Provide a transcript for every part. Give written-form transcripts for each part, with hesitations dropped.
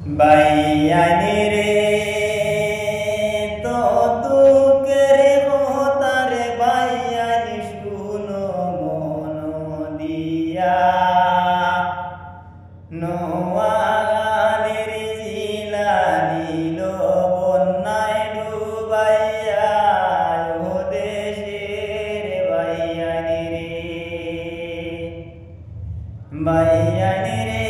বাইয়ানি রে তো দুঃখের কথা রে বাইয়ানি শুনো মন দিয়া নোয়াগানের জিলা নীল বন্যায় ডুবাইয়া ও দেশের বাইয়ানি রে বাইয়ানি রে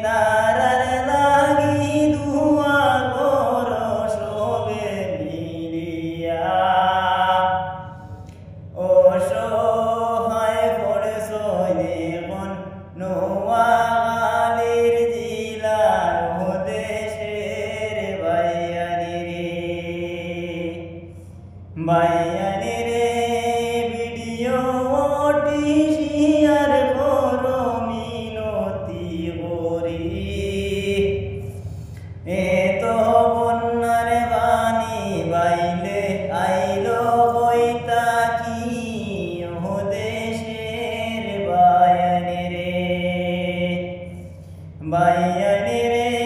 তারার লাগি দুয়া কর সবে মিলিয়া ও সহায় পড়ছ দেখুন নোয়াগানের জিলার ও দেশের বাইয়ানি রে বাইয়ানি রে ভিডিও ওটি শেয়ার করো মিনতি করি এত বন্যার বাণী বাইলে আইলো কইতা কি ও দেশের বাইয়ানি রে বাইয়ানি রে